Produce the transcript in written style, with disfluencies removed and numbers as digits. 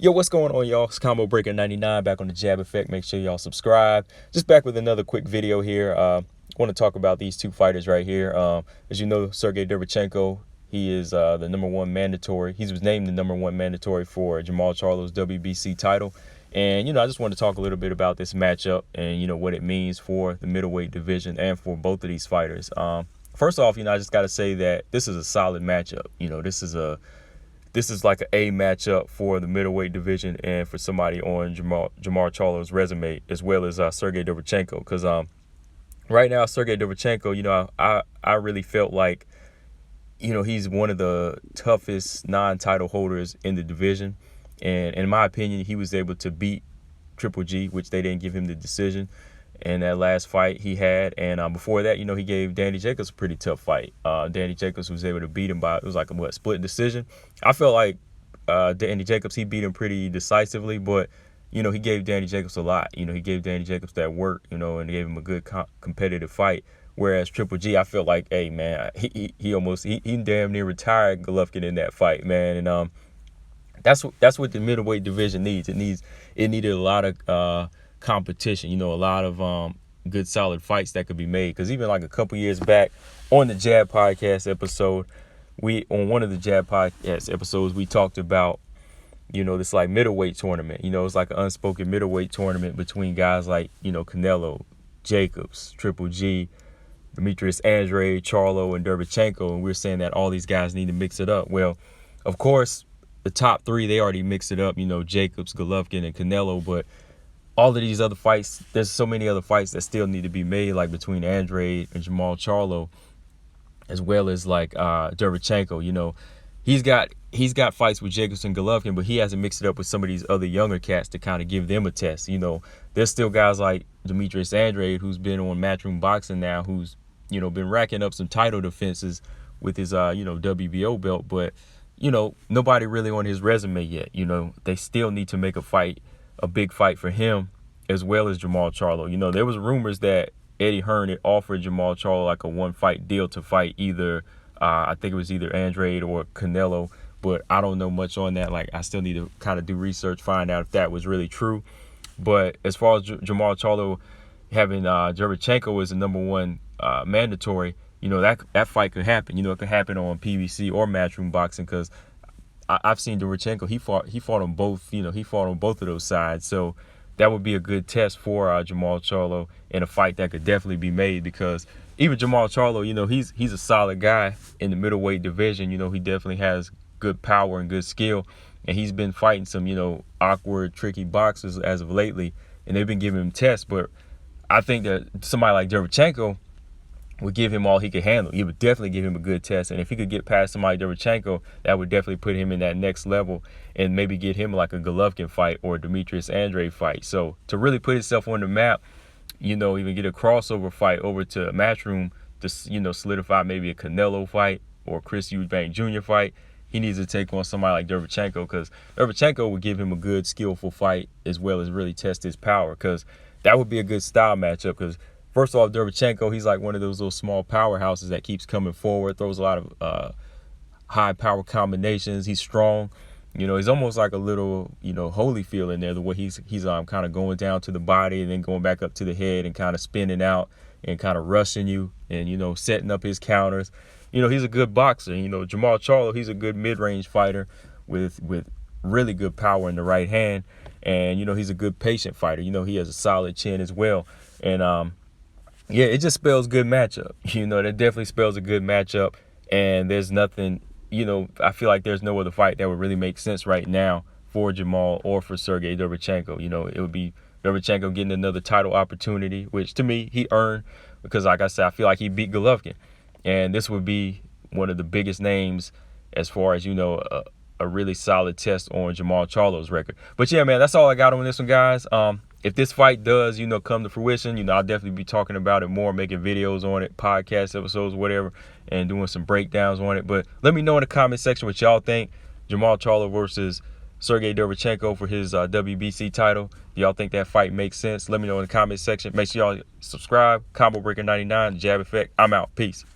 Yo, what's going on, y'all? It's Combo Breaker 99 back on the Jab Effect. Make sure y'all subscribe. Just back with another quick video here. Want to talk about these two fighters right here. As you know, Sergiy Derevyanchenko, he is the #1 mandatory. He was named the #1 mandatory for Jermall Charlo's WBC title. And, I just want to talk a little bit about this matchup and, what it means for the middleweight division and for both of these fighters. First off, I just got to say that this is a solid matchup. This is like an A matchup for the middleweight division and for somebody on Jermall Charlo's resume, as well as Sergiy Derevyanchenko. Because right now, Sergiy Derevyanchenko, I really felt like, he's one of the toughest non-title holders in the division. And in my opinion, he was able to beat Triple G, which they didn't give him the decision in that last fight he had. And before that, he gave Danny Jacobs a pretty tough fight. Danny Jacobs was able to beat him by, it was like a split decision. I felt like Danny Jacobs, he beat him pretty decisively, but, he gave Danny Jacobs a lot. He gave Danny Jacobs that work, and gave him a good competitive fight. Whereas Triple G, I felt like, hey, man, he damn near retired Golovkin in that fight, man. And that's what the middleweight division needs. It needed a lot of competition, a lot of good solid fights that could be made. Because even like a couple years back on the Jab podcast episode, one of the Jab podcast episodes, we talked about, this like middleweight tournament. It's like an unspoken middleweight tournament between guys like, Canelo, Jacobs, Triple G, Demetrius Andrade, Charlo, and Derevyanchenko. And we're saying that all these guys need to mix it up. Well, of course, the top three, they already mixed it up, Jacobs, Golovkin, and Canelo. But all of these other fights, there's so many other fights that still need to be made, like between Andrade and Jermall Charlo, as well as like Derevyanchenko. He's got fights with Jacobs and Golovkin, but he hasn't mixed it up with some of these other younger cats to kind of give them a test. There's still guys like Demetrius Andrade, who's been on Matchroom Boxing now, who's been racking up some title defenses with his WBO belt, but nobody really on his resume yet. They still need to make a big fight for him, as well as Jermall Charlo. There was rumors that Eddie Hearn had offered Jermall Charlo like a one-fight deal to fight either, I think it was either Andrade or Canelo, but I don't know much on that. Like, I still need to kind of do research, find out if that was really true. But as far as Jermall Charlo having Derevyanchenko as the #1 mandatory, that fight could happen. It could happen on PBC or Matchroom Boxing, because I've seen Derevyanchenko. He fought on both. He fought on both of those sides. So that would be a good test for Jermall Charlo in a fight that could definitely be made, because even Jermall Charlo, he's a solid guy in the middleweight division. He definitely has good power and good skill, and he's been fighting some awkward, tricky boxers as of lately, and they've been giving him tests. But I think that somebody like Derevyanchenko would give him all he could handle. He would definitely give him a good test. And if he could get past somebody like Derevyanchenko, that would definitely put him in that next level and maybe get him like a Golovkin fight or a Demetrius Andrade fight. So to really put himself on the map, even get a crossover fight over to Matchroom to, solidify maybe a Canelo fight or a Chris Eubank Jr. fight, he needs to take on somebody like Derevyanchenko, because Derevyanchenko would give him a good, skillful fight, as well as really test his power, because that would be a good style matchup. Because first of all, Derevyanchenko, he's like one of those little small powerhouses that keeps coming forward, throws a lot of high power combinations. He's strong. He's almost like a little, Holyfield in there, the way he's kind of going down to the body and then going back up to the head and kind of spinning out and kind of rushing you and, setting up his counters. He's a good boxer. Jermall Charlo, he's a good mid-range fighter with really good power in the right hand. And, he's a good patient fighter. He has a solid chin as well. And, yeah, it just spells good matchup. That definitely spells a good matchup. And there's nothing, I feel like there's no other fight that would really make sense right now for Jermall or for Sergiy Derevyanchenko. It would be Derevyanchenko getting another title opportunity, which to me, he earned, because like I said, I feel like he beat Golovkin. And this would be one of the biggest names as far as, a really solid test on Jermall Charlo's record. But yeah, man, that's all I got on this one, guys. If this fight does, come to fruition, I'll definitely be talking about it more, making videos on it, podcast episodes, whatever, and doing some breakdowns on it. But let me know in the comment section what y'all think. Jermall Charlo versus Sergiy Derevyanchenko for his WBC title. Do y'all think that fight makes sense? Let me know in the comment section. Make sure y'all subscribe. Combo Breaker 99, Jab Effect. I'm out. Peace.